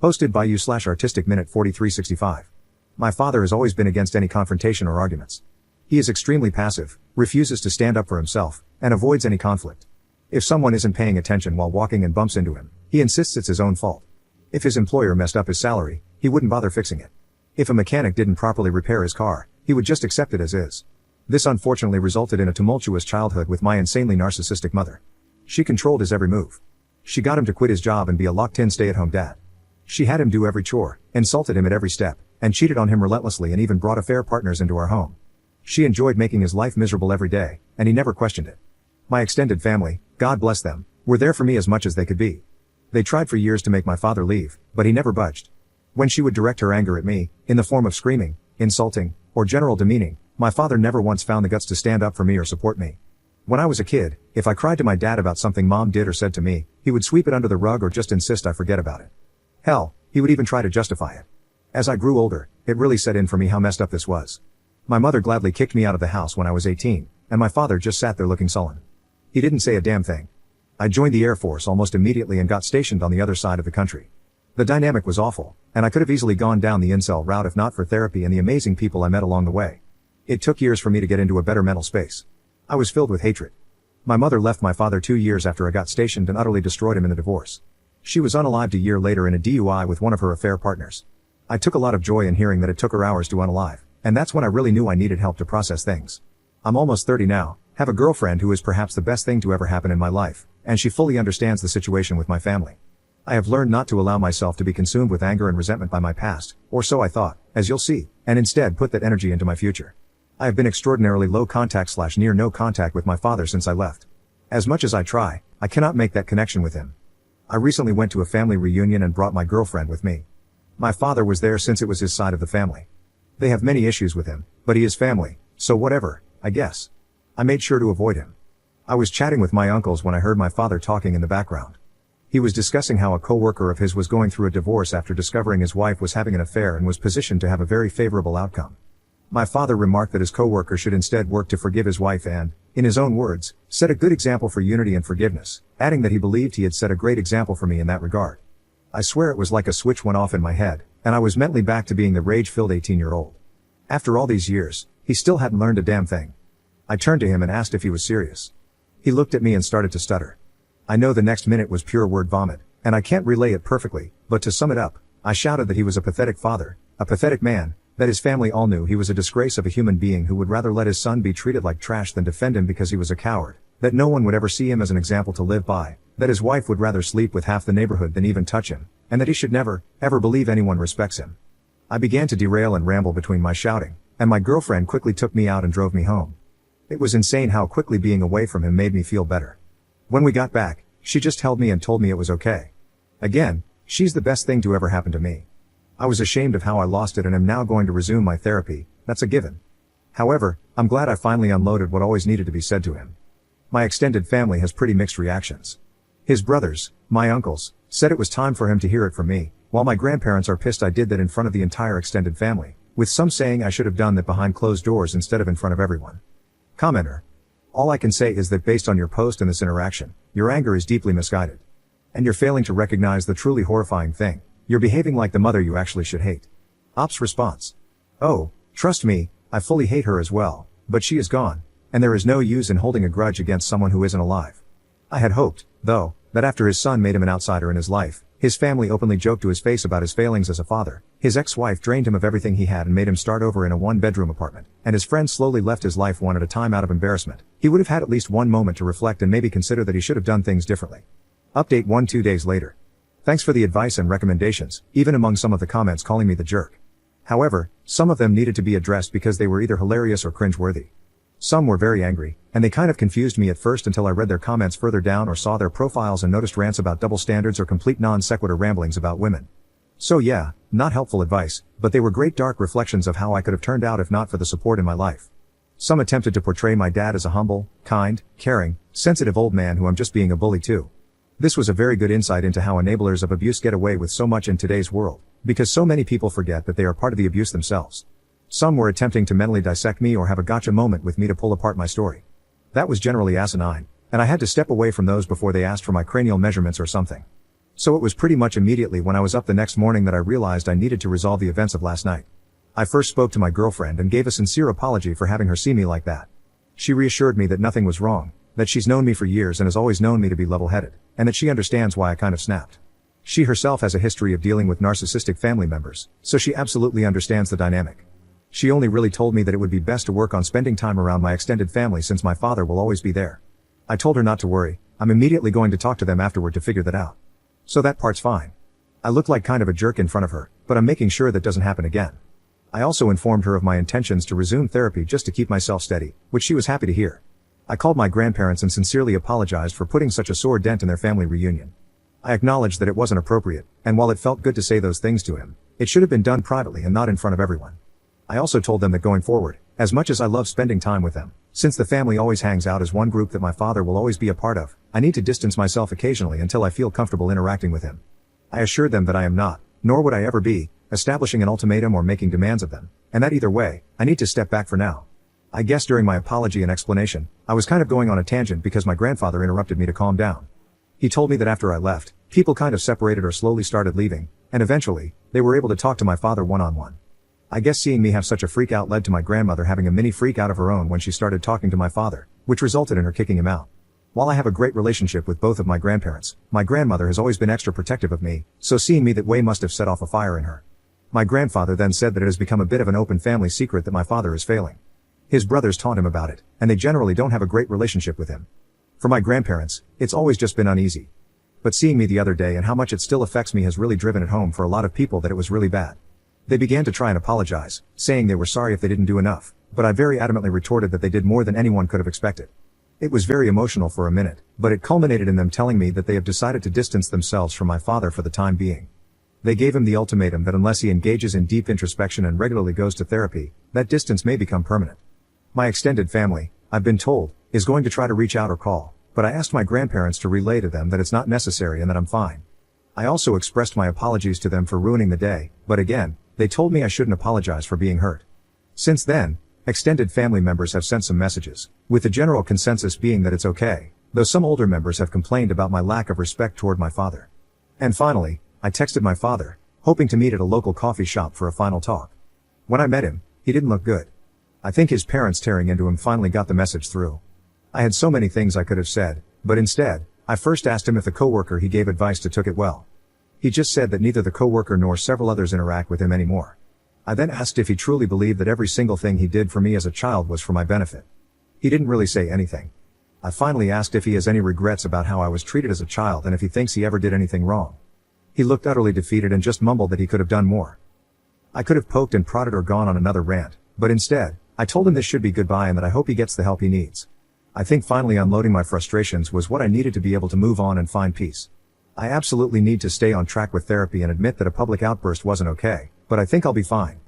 Hosted by you/artistic minute 4365. My father has always been against any confrontation or arguments. He is extremely passive, refuses to stand up for himself, and avoids any conflict. If someone isn't paying attention while walking and bumps into him, he insists it's his own fault. If his employer messed up his salary, he wouldn't bother fixing it. If a mechanic didn't properly repair his car, he would just accept it as is. This unfortunately resulted in a tumultuous childhood with my insanely narcissistic mother. She controlled his every move. She got him to quit his job and be a locked-in stay-at-home dad. She had him do every chore, insulted him at every step, and cheated on him relentlessly and even brought affair partners into our home. She enjoyed making his life miserable every day, and he never questioned it. My extended family, God bless them, were there for me as much as they could be. They tried for years to make my father leave, but he never budged. When she would direct her anger at me, in the form of screaming, insulting, or general demeaning, my father never once found the guts to stand up for me or support me. When I was a kid, if I cried to my dad about something mom did or said to me, he would sweep it under the rug or just insist I forget about it. Hell, he would even try to justify it. As I grew older, it really set in for me how messed up this was. My mother gladly kicked me out of the house when I was 18, and my father just sat there looking sullen. He didn't say a damn thing. I joined the Air Force almost immediately and got stationed on the other side of the country. The dynamic was awful, and I could have easily gone down the incel route if not for therapy and the amazing people I met along the way. It took years for me to get into a better mental space. I was filled with hatred. My mother left my father 2 years after I got stationed and utterly destroyed him in the divorce. She was unalived a year later in a DUI with one of her affair partners. I took a lot of joy in hearing that it took her hours to unalive, and that's when I really knew I needed help to process things. I'm almost 30 now, have a girlfriend who is perhaps the best thing to ever happen in my life, and she fully understands the situation with my family. I have learned not to allow myself to be consumed with anger and resentment by my past, or so I thought, as you'll see, and instead put that energy into my future. I have been extraordinarily low contact/near no contact with my father since I left. As much as I try, I cannot make that connection with him. I recently went to a family reunion and brought my girlfriend with me. My father was there since it was his side of the family. They have many issues with him, but he is family, so whatever, I guess. I made sure to avoid him. I was chatting with my uncles when I heard my father talking in the background. He was discussing how a coworker of his was going through a divorce after discovering his wife was having an affair and was positioned to have a very favorable outcome. My father remarked that his coworker should instead work to forgive his wife and, in his own words, set a good example for unity and forgiveness, adding that he believed he had set a great example for me in that regard. I swear it was like a switch went off in my head, and I was mentally back to being the rage-filled 18-year-old. After all these years, he still hadn't learned a damn thing. I turned to him and asked if he was serious. He looked at me and started to stutter. I know the next minute was pure word vomit, and I can't relay it perfectly, but to sum it up, I shouted that he was a pathetic father, a pathetic man, that his family all knew he was a disgrace of a human being who would rather let his son be treated like trash than defend him because he was a coward, that no one would ever see him as an example to live by, that his wife would rather sleep with half the neighborhood than even touch him, and that he should never, ever believe anyone respects him. I began to derail and ramble between my shouting, and my girlfriend quickly took me out and drove me home. It was insane how quickly being away from him made me feel better. When we got back, she just held me and told me it was okay. Again, she's the best thing to ever happen to me. I was ashamed of how I lost it and am now going to resume my therapy, that's a given. However, I'm glad I finally unloaded what always needed to be said to him. My extended family has pretty mixed reactions. His brothers, my uncles, said it was time for him to hear it from me, while my grandparents are pissed I did that in front of the entire extended family, with some saying I should have done that behind closed doors instead of in front of everyone. Commenter. All I can say is that based on your post and this interaction, your anger is deeply misguided. And you're failing to recognize the truly horrifying thing. You're behaving like the mother you actually should hate. Ops response. Oh, trust me, I fully hate her as well, but she is gone, and there is no use in holding a grudge against someone who isn't alive. I had hoped, though, that after his son made him an outsider in his life, his family openly joked to his face about his failings as a father, his ex-wife drained him of everything he had and made him start over in a one-bedroom apartment, and his friends slowly left his life one at a time out of embarrassment, he would have had at least one moment to reflect and maybe consider that he should have done things differently. Update 2 days later. Thanks for the advice and recommendations, even among some of the comments calling me the jerk. However, some of them needed to be addressed because they were either hilarious or cringe-worthy. Some were very angry, and they kind of confused me at first until I read their comments further down or saw their profiles and noticed rants about double standards or complete non-sequitur ramblings about women. So yeah, not helpful advice, but they were great dark reflections of how I could have turned out if not for the support in my life. Some attempted to portray my dad as a humble, kind, caring, sensitive old man who I'm just being a bully to. This was a very good insight into how enablers of abuse get away with so much in today's world, because so many people forget that they are part of the abuse themselves. Some were attempting to mentally dissect me or have a gotcha moment with me to pull apart my story. That was generally asinine, and I had to step away from those before they asked for my cranial measurements or something. So it was pretty much immediately when I was up the next morning that I realized I needed to resolve the events of last night. I first spoke to my girlfriend and gave a sincere apology for having her see me like that. She reassured me that nothing was wrong, that she's known me for years and has always known me to be level-headed, and that she understands why I kind of snapped. She herself has a history of dealing with narcissistic family members, so she absolutely understands the dynamic. She only really told me that it would be best to work on spending time around my extended family since my father will always be there. I told her not to worry, I'm immediately going to talk to them afterward to figure that out. So that part's fine. I look like kind of a jerk in front of her, but I'm making sure that doesn't happen again. I also informed her of my intentions to resume therapy just to keep myself steady, which she was happy to hear. I called my grandparents and sincerely apologized for putting such a sore dent in their family reunion. I acknowledged that it wasn't appropriate, and while it felt good to say those things to him, it should have been done privately and not in front of everyone. I also told them that going forward, as much as I love spending time with them, since the family always hangs out as one group that my father will always be a part of, I need to distance myself occasionally until I feel comfortable interacting with him. I assured them that I am not, nor would I ever be, establishing an ultimatum or making demands of them, and that either way, I need to step back for now. I guess during my apology and explanation, I was kind of going on a tangent because my grandfather interrupted me to calm down. He told me that after I left, people kind of separated or slowly started leaving, and eventually, they were able to talk to my father one-on-one. I guess seeing me have such a freak out led to my grandmother having a mini freak out of her own when she started talking to my father, which resulted in her kicking him out. While I have a great relationship with both of my grandparents, my grandmother has always been extra protective of me, so seeing me that way must have set off a fire in her. My grandfather then said that it has become a bit of an open family secret that my father is failing. His brothers taunt him about it, and they generally don't have a great relationship with him. For my grandparents, it's always just been uneasy. But seeing me the other day and how much it still affects me has really driven it home for a lot of people that it was really bad. They began to try and apologize, saying they were sorry if they didn't do enough, but I very adamantly retorted that they did more than anyone could have expected. It was very emotional for a minute, but it culminated in them telling me that they have decided to distance themselves from my father for the time being. They gave him the ultimatum that unless he engages in deep introspection and regularly goes to therapy, that distance may become permanent. My extended family, I've been told, is going to try to reach out or call, but I asked my grandparents to relay to them that it's not necessary and that I'm fine. I also expressed my apologies to them for ruining the day, but again, they told me I shouldn't apologize for being hurt. Since then, extended family members have sent some messages, with the general consensus being that it's okay, though some older members have complained about my lack of respect toward my father. And finally, I texted my father, hoping to meet at a local coffee shop for a final talk. When I met him, he didn't look good. I think his parents tearing into him finally got the message through. I had so many things I could have said, but instead, I first asked him if the coworker he gave advice to took it well. He just said that neither the coworker nor several others interact with him anymore. I then asked if he truly believed that every single thing he did for me as a child was for my benefit. He didn't really say anything. I finally asked if he has any regrets about how I was treated as a child and if he thinks he ever did anything wrong. He looked utterly defeated and just mumbled that he could have done more. I could have poked and prodded or gone on another rant, but instead, I told him this should be goodbye and that I hope he gets the help he needs. I think finally unloading my frustrations was what I needed to be able to move on and find peace. I absolutely need to stay on track with therapy and admit that a public outburst wasn't okay, but I think I'll be fine.